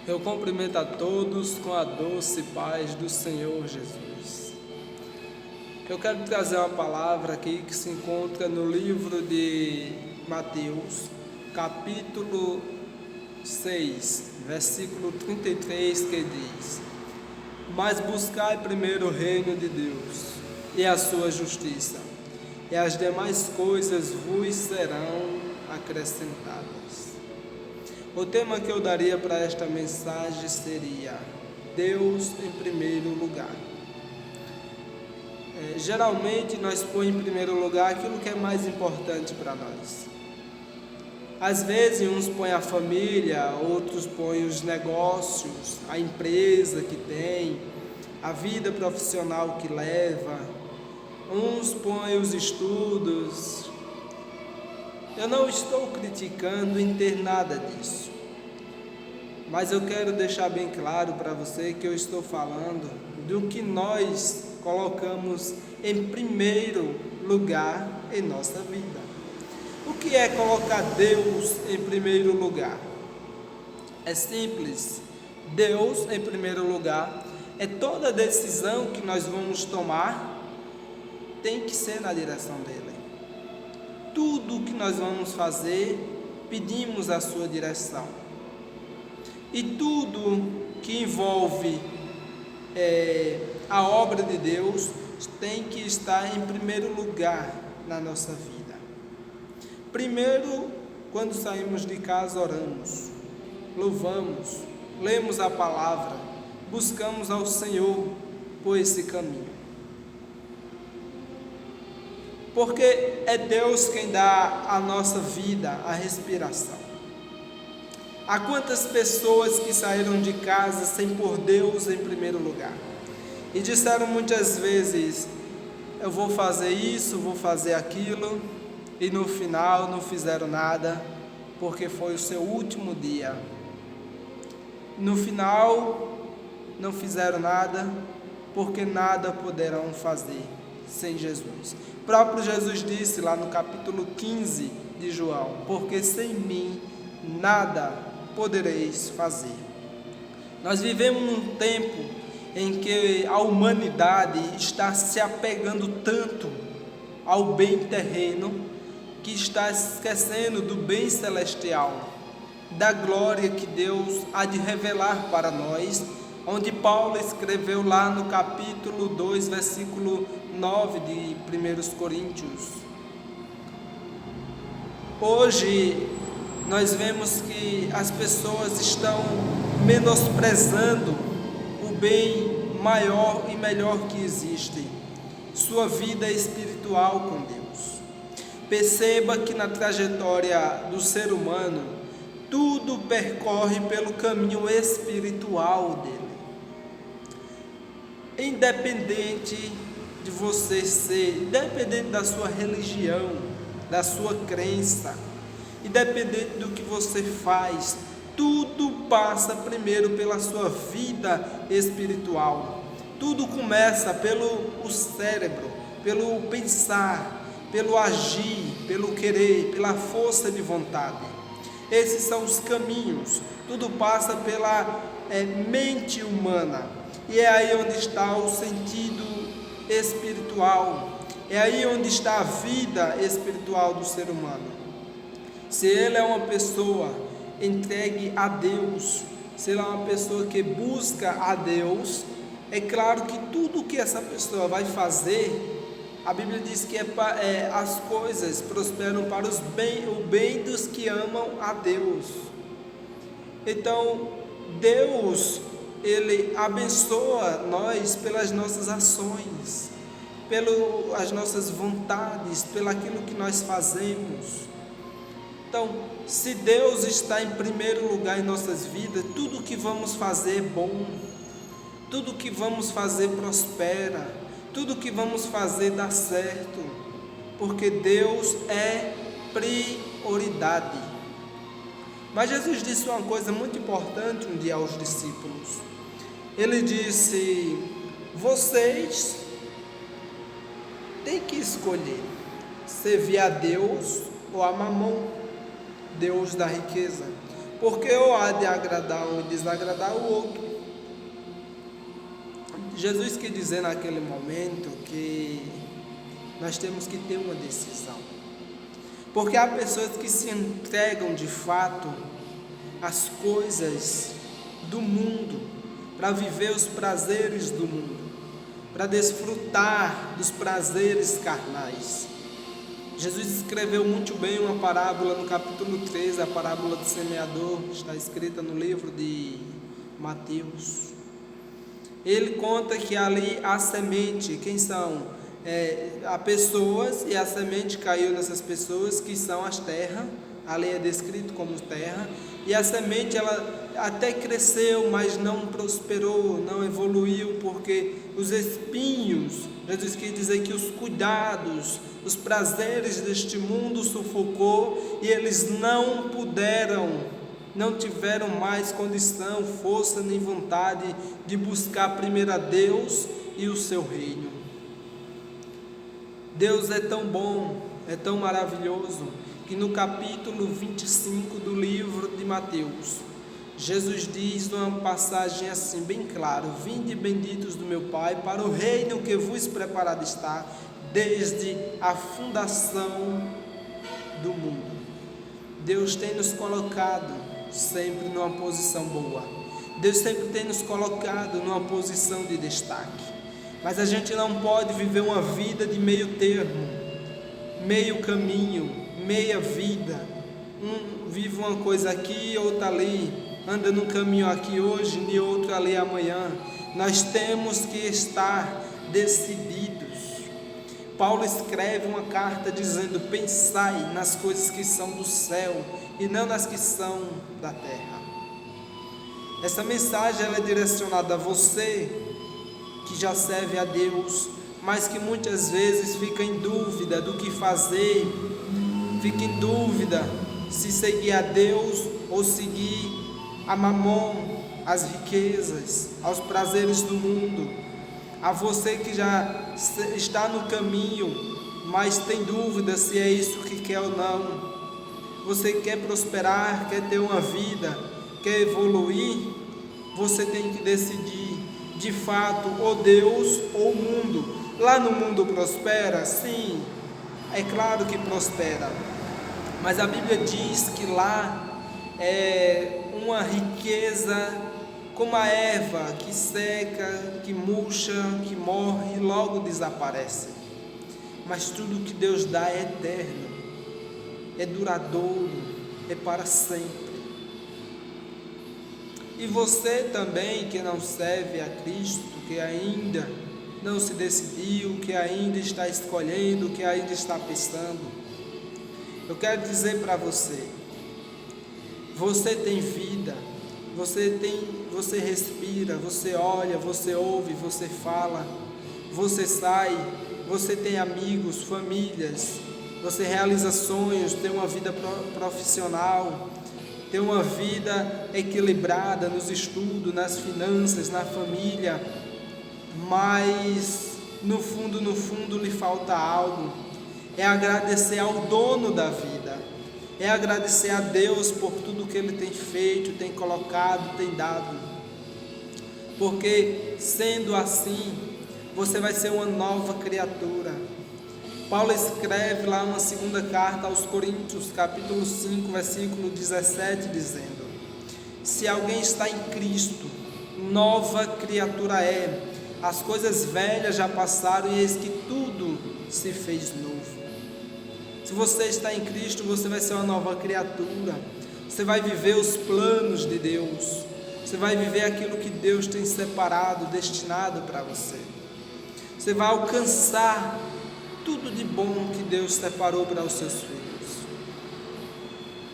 Eu cumprimento a todos com a doce paz do Senhor Jesus. Eu quero trazer uma palavra aqui que se encontra no livro de Mateus, capítulo 6, versículo 33, que diz: Mas buscai primeiro o reino de Deus e a sua justiça, e as demais coisas vos serão acrescentadas. O tema que eu daria para esta mensagem seria Deus em primeiro lugar. Geralmente nós põe em primeiro lugar aquilo que é mais importante para nós. Às vezes uns põem a família, outros põem os negócios, a empresa que tem, a vida profissional que leva, uns põem os estudos. Eu não estou criticando em ter nada disso, mas eu quero deixar bem claro para você que eu estou falando do que nós colocamos em primeiro lugar em nossa vida. O que é colocar Deus em primeiro lugar? É simples. Deus em primeiro lugar é toda decisão que nós vamos tomar tem que ser na direção dele. Tudo que nós vamos fazer, pedimos a sua direção. E tudo que envolve a obra de Deus tem que estar em primeiro lugar na nossa vida. Primeiro, quando saímos de casa, oramos, louvamos, lemos a palavra, buscamos ao Senhor por esse caminho. Porque é Deus quem dá à nossa vida a respiração. Há quantas pessoas que saíram de casa sem pôr Deus em primeiro lugar e disseram muitas vezes: eu vou fazer isso, vou fazer aquilo, e no final não fizeram nada porque foi o seu último dia. No final não fizeram nada porque nada poderão fazer sem Jesus. O próprio Jesus disse lá no capítulo 15 de João: porque sem mim nada podereis fazer. Nós vivemos num tempo em que a humanidade está se apegando tanto ao bem terreno que está esquecendo do bem celestial, da glória que Deus há de revelar para nós, onde Paulo escreveu lá no capítulo 2, versículo 9 de 1 Coríntios. Hoje nós vemos que as pessoas estão menosprezando o bem maior e melhor que existe, sua vida espiritual com Deus. Perceba que na trajetória do ser humano, tudo percorre pelo caminho espiritual dele. Independente de você ser, independente da sua religião, da sua crença, independente do que você faz, tudo passa primeiro pela sua vida espiritual. Tudo começa pelo cérebro, pelo pensar, pelo agir, pelo querer, pela força de vontade. Esses são os caminhos. Tudo passa pela mente humana. E é aí onde está o sentido espiritual. É aí onde está a vida espiritual do ser humano. Se ele é uma pessoa entregue a Deus, se ele é uma pessoa que busca a Deus, é claro que tudo que essa pessoa vai fazer, a Bíblia diz que as coisas prosperam para o bem dos que amam a Deus. Então, Deus, Ele abençoa nós pelas nossas ações, pelas nossas vontades, pelo aquilo que nós fazemos. Então, se Deus está em primeiro lugar em nossas vidas, tudo que vamos fazer é bom, tudo que vamos fazer prospera, tudo que vamos fazer dá certo, porque Deus é prioridade. Mas Jesus disse uma coisa muito importante um dia aos discípulos. Ele disse: vocês têm que escolher servir a Deus ou a Mamon, Deus da riqueza. porque ou há de agradar um e desagradar o outro. Jesus quis dizer naquele momento que nós temos que ter uma decisão, porque há pessoas que se entregam de fato às coisas do mundo, para viver os prazeres do mundo, para desfrutar dos prazeres carnais. Jesus escreveu muito bem uma parábola no capítulo 13, a parábola do semeador, está escrita no livro de Mateus. Ele conta que ali há semente. Quem são? Há pessoas, e a semente caiu nessas pessoas, que são as terras. Ali é descrito como terra, e a semente ela até cresceu, mas não prosperou, não evoluiu, porque os espinhos, Jesus quis dizer que os cuidados, os prazeres deste mundo sufocou, e eles não tiveram mais condição, força nem vontade de buscar primeiro a Deus e o seu reino. Deus é tão bom, é tão maravilhoso, que no capítulo 25 do livro de Mateus, Jesus diz numa passagem assim bem clara: vinde benditos do meu Pai para o reino que vos preparado está desde a fundação do mundo. Deus tem nos colocado sempre numa posição boa, Deus sempre tem nos colocado numa posição de destaque, mas a gente não pode viver uma vida de meio termo, meio caminho, meia vida. Vive uma coisa aqui, outra ali, anda num caminho aqui hoje e outro ali amanhã. Nós temos que estar decididos. Paulo escreve uma carta dizendo: pensai nas coisas que são do céu e não nas que são da terra. Essa mensagem ela é direcionada a você que já serve a Deus, mas que muitas vezes fica em dúvida do que fazer, fica em dúvida se seguir a Deus ou seguir a mamon, as riquezas, aos prazeres do mundo. A você que já está no caminho, mas tem dúvida se é isso que quer ou não. Você quer prosperar, quer ter uma vida, quer evoluir, você tem que decidir de fato ou Deus ou o mundo. Lá no mundo prospera? Sim, é claro que prospera, mas a Bíblia diz que lá é uma riqueza como a erva que seca, que murcha, que morre e logo desaparece. Mas tudo que Deus dá é eterno, é duradouro, é para sempre. E você também que não serve a Cristo, que ainda não se decidiu, que ainda está escolhendo, que ainda está pensando, eu quero dizer para você: você tem vida, você respira, você olha, você ouve, você fala, você sai, você tem amigos, famílias, você realiza sonhos, tem uma vida profissional, tem uma vida equilibrada nos estudos, nas finanças, na família, mas no fundo lhe falta algo. É agradecer ao dono da vida, é agradecer a Deus por tudo que Ele tem feito, tem colocado, tem dado, porque sendo assim, você vai ser uma nova criatura. Paulo escreve lá uma segunda carta aos Coríntios, capítulo 5, versículo 17, dizendo: se alguém está em Cristo, nova criatura é, as coisas velhas já passaram e eis que tudo se fez novo. Se você está em Cristo, você vai ser uma nova criatura, você vai viver os planos de Deus, você vai viver aquilo que Deus tem separado, destinado para você, você vai alcançar tudo de bom que Deus separou para os seus filhos.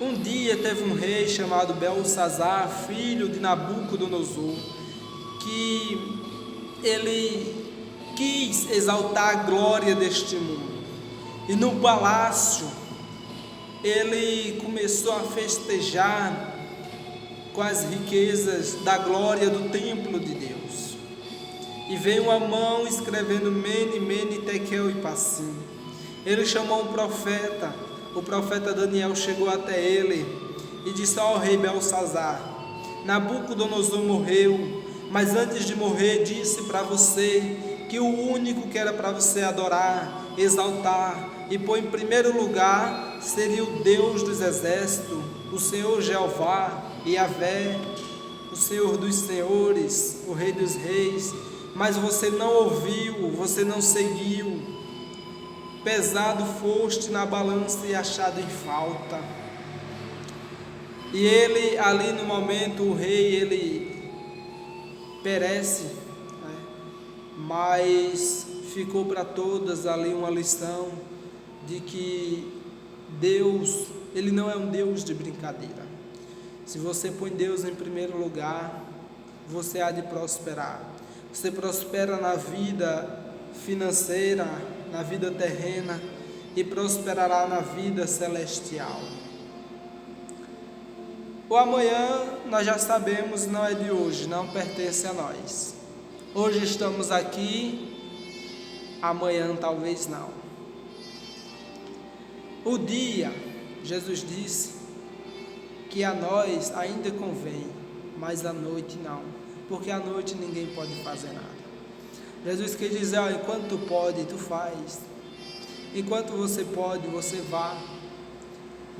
Um dia teve um rei chamado Belsazar, filho de Nabucodonosor, que ele quis exaltar a glória deste mundo, e no palácio ele começou a festejar com as riquezas da glória do templo de Deus. E veio uma mão escrevendo Mene, Mene, Tekel e Parsim. Ele chamou um profeta, o profeta Daniel chegou até ele e disse ao rei Belsazar: Nabucodonosor morreu, mas antes de morrer disse para você que o único que era para você adorar, exaltar e pôr em primeiro lugar seria o Deus dos exércitos, o Senhor Jeová, Yahvé, o Senhor dos senhores, o Rei dos reis. Mas você não ouviu, você não seguiu. Pesado foste na balança e achado em falta. E ele, ali no momento, o rei, ele perece, né? Mas ficou para todas ali uma lição de que Deus, Ele não é um Deus de brincadeira. Se você põe Deus em primeiro lugar, você há de prosperar. Você prospera na vida financeira, na vida terrena, e prosperará na vida celestial. O amanhã nós já sabemos, não é de hoje, não pertence a nós. Hoje estamos aqui, amanhã talvez não. O dia, Jesus disse que a nós ainda convém, mas à noite não, porque à noite ninguém pode fazer nada. Jesus quer dizer: ó, enquanto tu pode, tu faz. Enquanto você pode, você vá.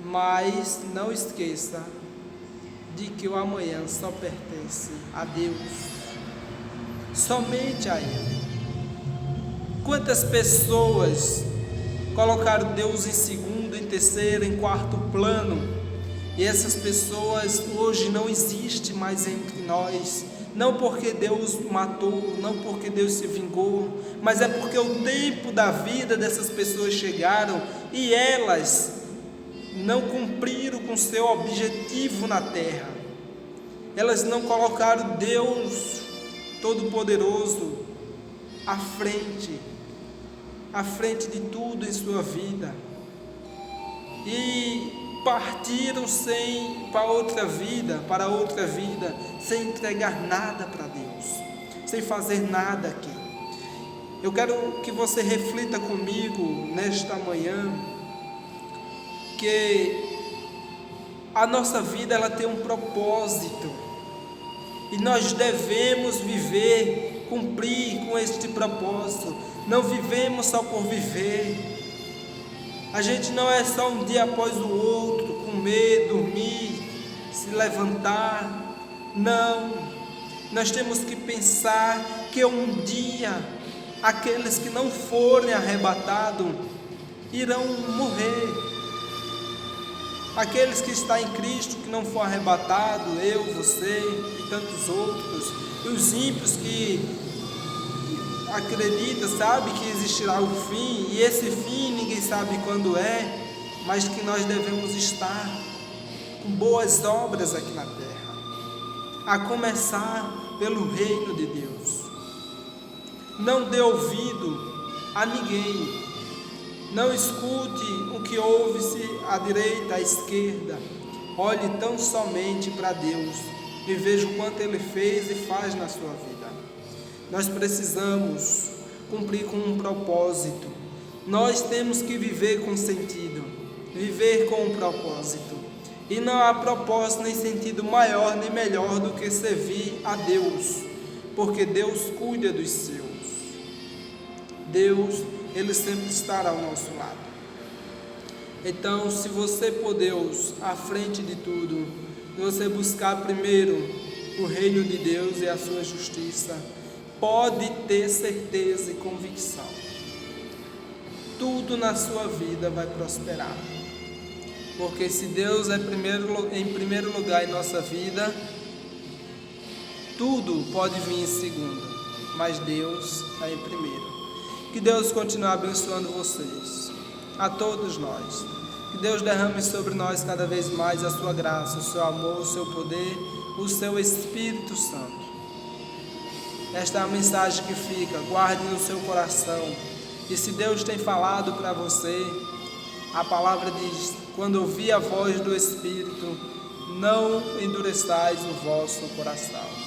Mas não esqueça de que o amanhã só pertence a Deus, somente a Ele. Quantas pessoas colocaram Deus em segundo, em terceiro, em quarto plano, e essas pessoas hoje não existem mais entre nós, não porque Deus matou, não porque Deus se vingou, mas é porque o tempo da vida dessas pessoas chegaram e elas não cumpriram com seu objetivo na terra. Elas não colocaram Deus Todo-Poderoso à frente de tudo em sua vida, e partiram para outra vida, sem entregar nada para Deus, sem fazer nada aqui. Eu quero que você reflita comigo nesta manhã, que a nossa vida ela tem um propósito, e nós devemos viver, cumprir com este propósito. Não vivemos só por viver. A gente não é só um dia após o outro, comer, dormir, se levantar. Não, nós temos que pensar que um dia aqueles que não forem arrebatados irão morrer. Aqueles que estão em Cristo, que não for arrebatado, eu, você e tantos outros, e os ímpios que acreditam, sabe que existirá o fim, e esse fim ninguém sabe quando é, mas que nós devemos estar com boas obras aqui na terra, a começar pelo reino de Deus. Não dê ouvido a ninguém. Não escute o que ouve-se à direita, à esquerda. Olhe tão somente para Deus e veja o quanto Ele fez e faz na sua vida. Nós precisamos cumprir com um propósito. Nós temos que viver com sentido, viver com um propósito. E não há propósito nem sentido maior nem melhor do que servir a Deus, porque Deus cuida dos seus. Deus, Ele sempre estará ao nosso lado. Então, se você pôr Deus à frente de tudo, se você buscar primeiro o reino de Deus e a sua justiça, pode ter certeza e convicção, tudo na sua vida vai prosperar. Porque se Deus é em primeiro lugar em nossa vida, tudo pode vir em segundo, mas Deus é em primeiro. Que Deus continue abençoando vocês, a todos nós. Que Deus derrame sobre nós cada vez mais a sua graça, o seu amor, o seu poder, o seu Espírito Santo. Esta é a mensagem que fica, guarde no seu coração. E se Deus tem falado para você, a palavra diz: quando ouvir a voz do Espírito, não endureçais o vosso coração.